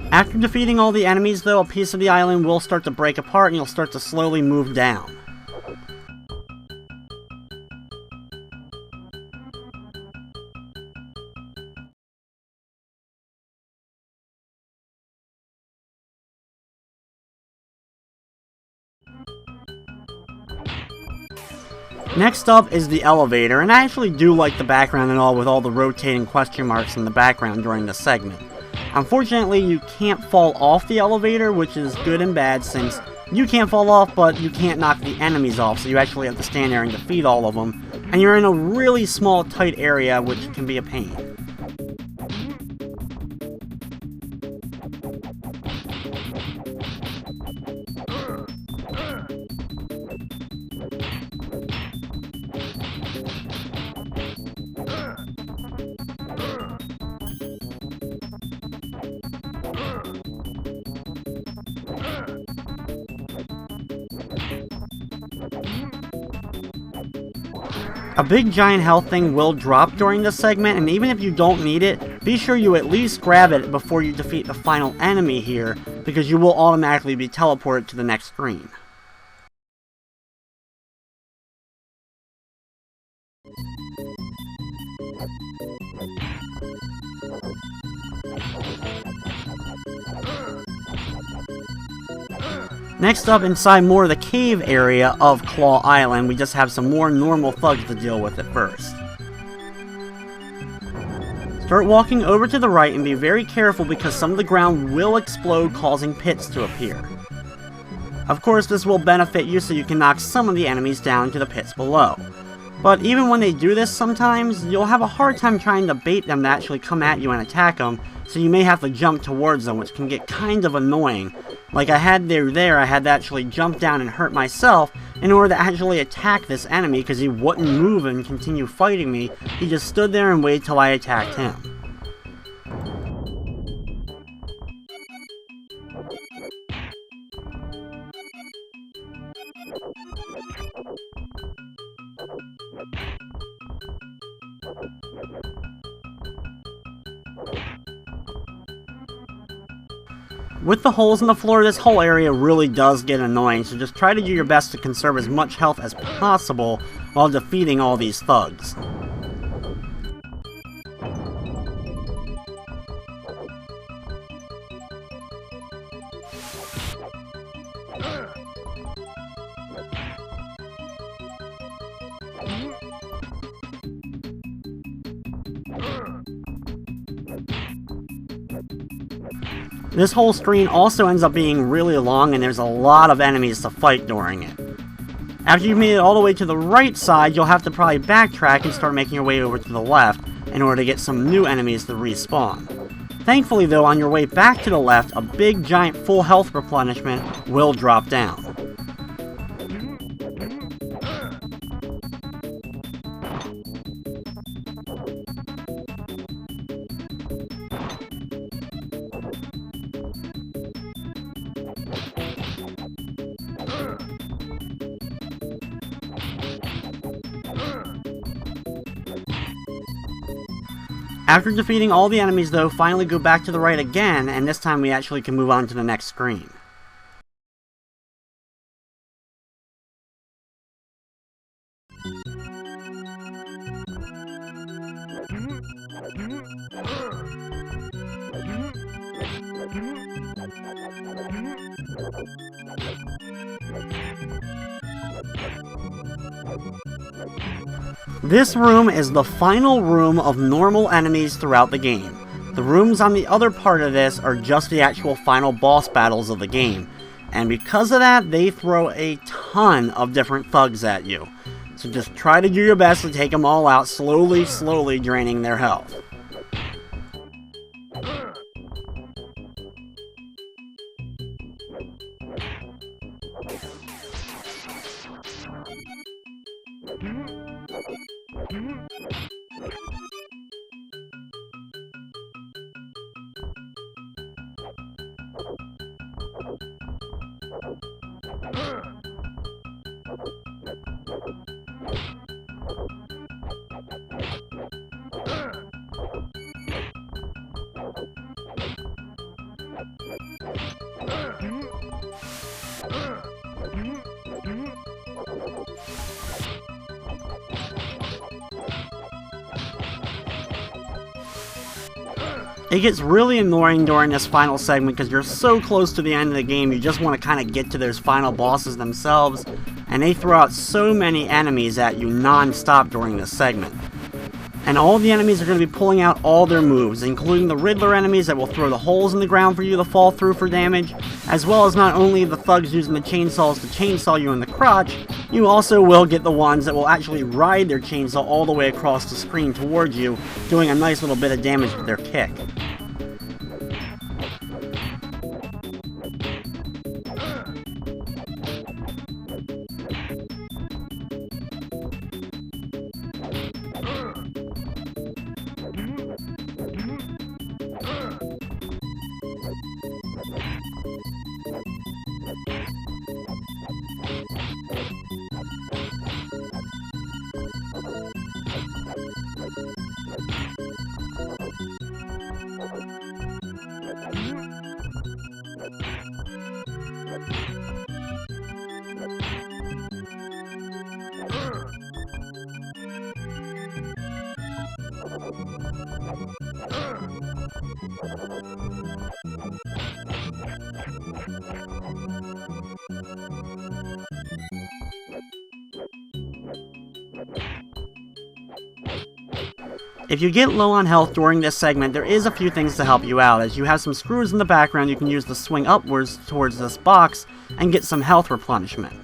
S1: After defeating all the enemies though, a piece of the island will start to break apart and you'll start to slowly move down. Next up is the elevator, and I actually do like the background and all with all the rotating question marks in the background during the segment. Unfortunately, you can't fall off the elevator, which is good and bad since you can't fall off, but you can't knock the enemies off, so you actually have to stand there and defeat all of them, and you're in a really small, tight area, which can be a pain. A big giant health thing will drop during this segment, and even if you don't need it, be sure you at least grab it before you defeat the final enemy here, because you will automatically be teleported to the next screen. Next up, inside more of the cave area of Qual Island, we just have some more normal thugs to deal with at first. Start walking over to the right and be very careful because some of the ground will explode, causing pits to appear. Of course, this will benefit you so you can knock some of the enemies down to the pits below. But even when they do this sometimes, you'll have a hard time trying to bait them to actually come at you and attack them, so you may have to jump towards them, which can get kind of annoying. Like I had there, I had to actually jump down and hurt myself in order to actually attack this enemy, because he wouldn't move and continue fighting me. He just stood there and waited till I attacked him. With the holes in the floor, this whole area really does get annoying, so just try to do your best to conserve as much health as possible while defeating all these thugs. This whole screen also ends up being really long, and there's a lot of enemies to fight during it. After you've made it all the way to the right side, you'll have to probably backtrack and start making your way over to the left in order to get some new enemies to respawn. Thankfully though, on your way back to the left, a big giant full health replenishment will drop down. After defeating all the enemies though, finally go back to the right again, and this time we actually can move on to the next screen. This room is the final room of normal enemies throughout the game. The rooms on the other part of this are just the actual final boss battles of the game, and because of that, they throw a ton of different thugs at you. So just try to do your best to take them all out, slowly draining their health. It gets really annoying during this final segment because you're so close to the end of the game, you just want to kind of get to those final bosses themselves, and they throw out so many enemies at you non-stop during this segment. And all the enemies are going to be pulling out all their moves, including the Riddler enemies that will throw the holes in the ground for you to fall through for damage, as well as not only the thugs using the chainsaws to chainsaw you in the crotch, you also will get the ones that will actually ride their chainsaw all the way across the screen towards you, doing a nice little bit of damage with their kick. If you get low on health during this segment, there is a few things to help you out, as you have some screws in the background you can use to swing upwards towards this box and get some health replenishment.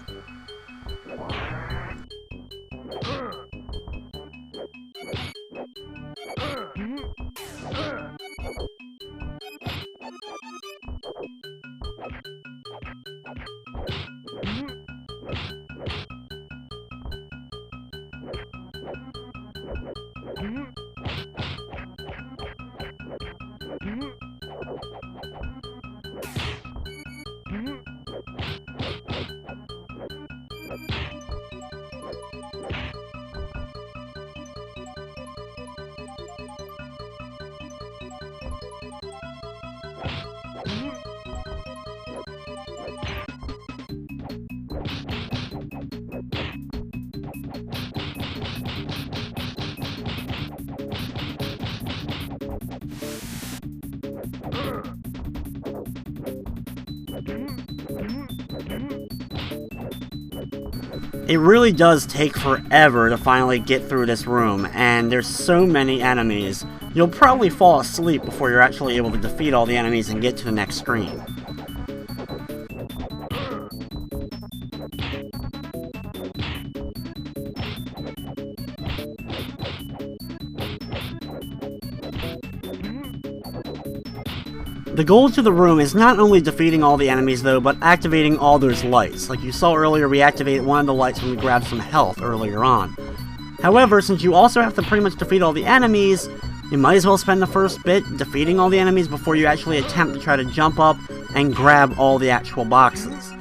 S1: It really does take forever to finally get through this room, and there's so many enemies, you'll probably fall asleep before you're actually able to defeat all the enemies and get to the next screen. The goal to the room is not only defeating all the enemies though, but activating all those lights. Like you saw earlier, we activated one of the lights when we grabbed some health earlier on. However, since you also have to pretty much defeat all the enemies, you might as well spend the first bit defeating all the enemies before you actually attempt to try to jump up and grab all the actual boxes.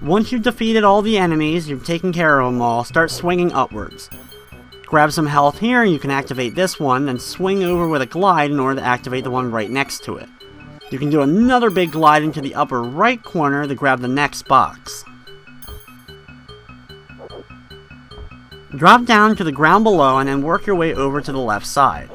S1: Once you've defeated all the enemies, you've taken care of them all, start swinging upwards. Grab some health here, you can activate this one, then swing over with a glide in order to activate the one right next to it. You can do another big glide into the upper right corner to grab the next box. Drop down to the ground below and then work your way over to the left side.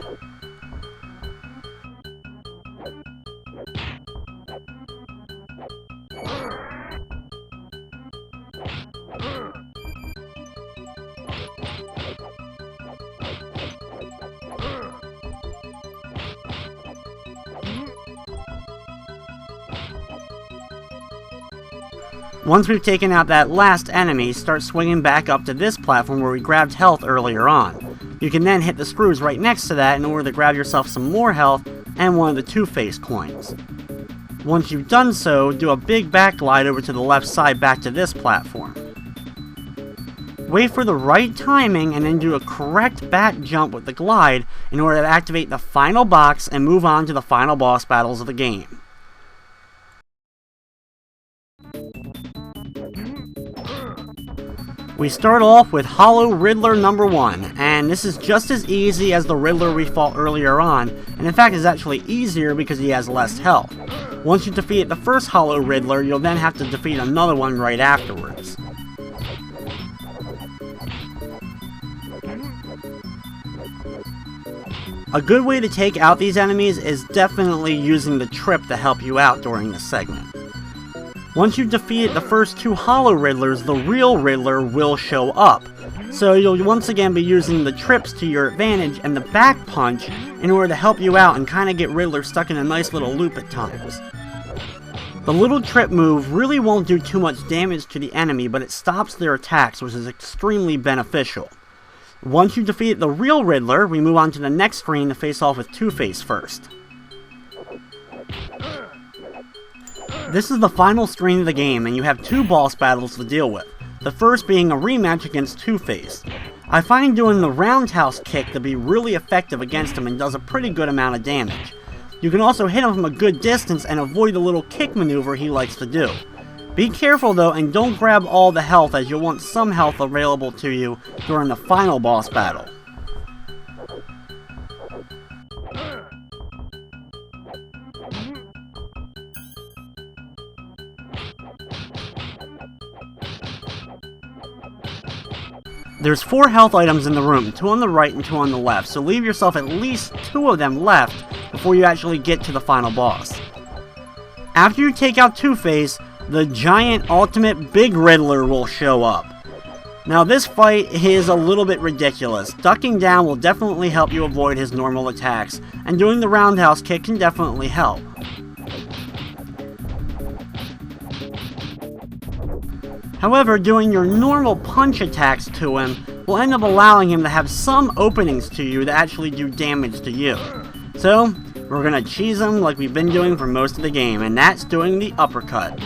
S1: Once we've taken out that last enemy, start swinging back up to this platform where we grabbed health earlier on. You can then hit the screws right next to that in order to grab yourself some more health and one of the Two-Face coins. Once you've done so, do a big back glide over to the left side back to this platform. Wait for the right timing and then do a correct back jump with the glide in order to activate the final box and move on to the final boss battles of the game. We start off with Hollow Riddler number 1, and this is just as easy as the Riddler we fought earlier on, and in fact is actually easier because he has less health. Once you defeat the first Hollow Riddler, you'll then have to defeat another one right afterwards. A good way to take out these enemies is definitely using the trip to help you out during this segment. Once you've defeated the first two Hollow Riddlers, the real Riddler will show up. So you'll once again be using the trips to your advantage and the back punch in order to help you out and kind of get Riddler stuck in a nice little loop at times. The little trip move really won't do too much damage to the enemy, but it stops their attacks, which is extremely beneficial. Once you defeat the real Riddler, we move on to the next screen to face off with Two-Face first. This is the final screen of the game, and you have two boss battles to deal with, the first being a rematch against Two-Face. I find doing the Roundhouse Kick to be really effective against him and does a pretty good amount of damage. You can also hit him from a good distance and avoid the little kick maneuver he likes to do. Be careful though, and don't grab all the health, as you'll want some health available to you during the final boss battle. There's 4 health items in the room, 2 on the right and 2 on the left, so leave yourself at least 2 of them left before you actually get to the final boss. After you take out Two-Face, the giant ultimate big Riddler will show up. Now this fight is a little bit ridiculous. Ducking down will definitely help you avoid his normal attacks, and doing the Roundhouse Kick can definitely help. However, doing your normal punch attacks to him will end up allowing him to have some openings to you to actually do damage to you. So, we're gonna cheese him like we've been doing for most of the game, and that's doing the uppercut.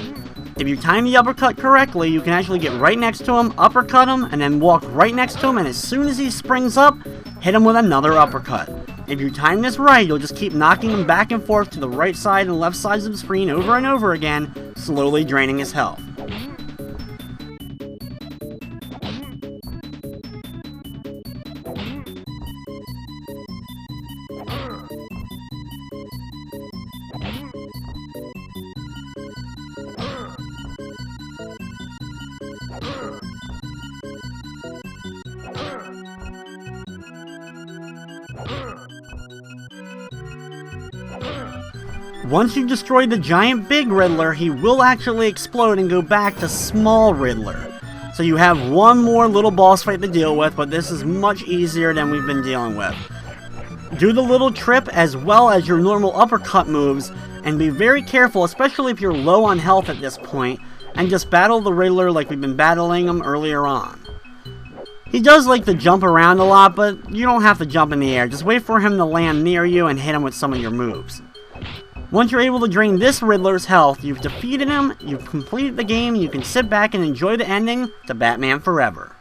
S1: If you time the uppercut correctly, you can actually get right next to him, uppercut him, and then walk right next to him, and as soon as he springs up, hit him with another uppercut. If you time this right, you'll just keep knocking him back and forth to the right side and left sides of the screen over and over again slowly draining his health. Once you've destroyed the giant big Riddler, he will actually explode and go back to small Riddler. So you have one more little boss fight to deal with, but this is much easier than we've been dealing with. Do the little trip as well as your normal uppercut moves, and be very careful, especially if you're low on health at this point, and just battle the Riddler like we've been battling him earlier on. He does like to jump around a lot, but you don't have to jump in the air. Just wait for him to land near you and hit him with some of your moves. Once you're able to drain this Riddler's health, you've defeated him, you've completed the game, you can sit back and enjoy the ending to Batman Forever.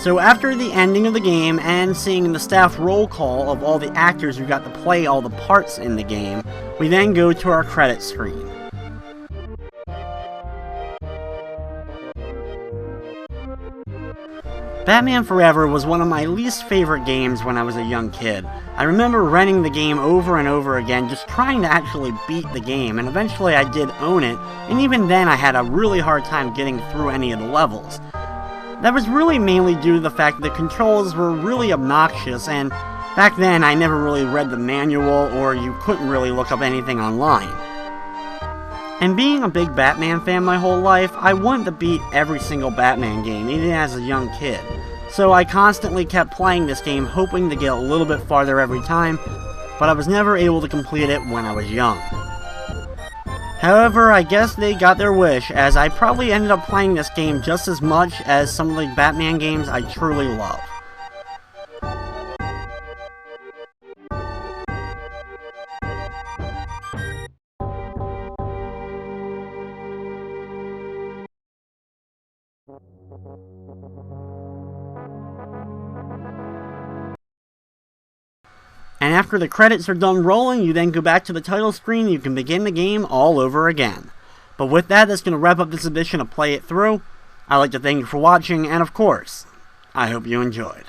S1: So after the ending of the game and seeing the staff roll call of all the actors who got to play all the parts in the game, we then go to our credit screen. Batman Forever was one of my least favorite games when I was a young kid. I remember renting the game over and over again, just trying to actually beat the game, and eventually I did own it, and even then I had a really hard time getting through any of the levels. That was really mainly due to the fact that the controls were really obnoxious, and back then I never really read the manual, or you couldn't really look up anything online. And being a big Batman fan my whole life, I wanted to beat every single Batman game, even as a young kid. So I constantly kept playing this game, hoping to get a little bit farther every time, but I was never able to complete it when I was young. However, I guess they got their wish, as I probably ended up playing this game just as much as some of the Batman games I truly love. And after the credits are done rolling, you then go back to the title screen and you can begin the game all over again. But with that, that's going to wrap up this edition of Play It Through. I'd like to thank you for watching, and of course, I hope you enjoyed.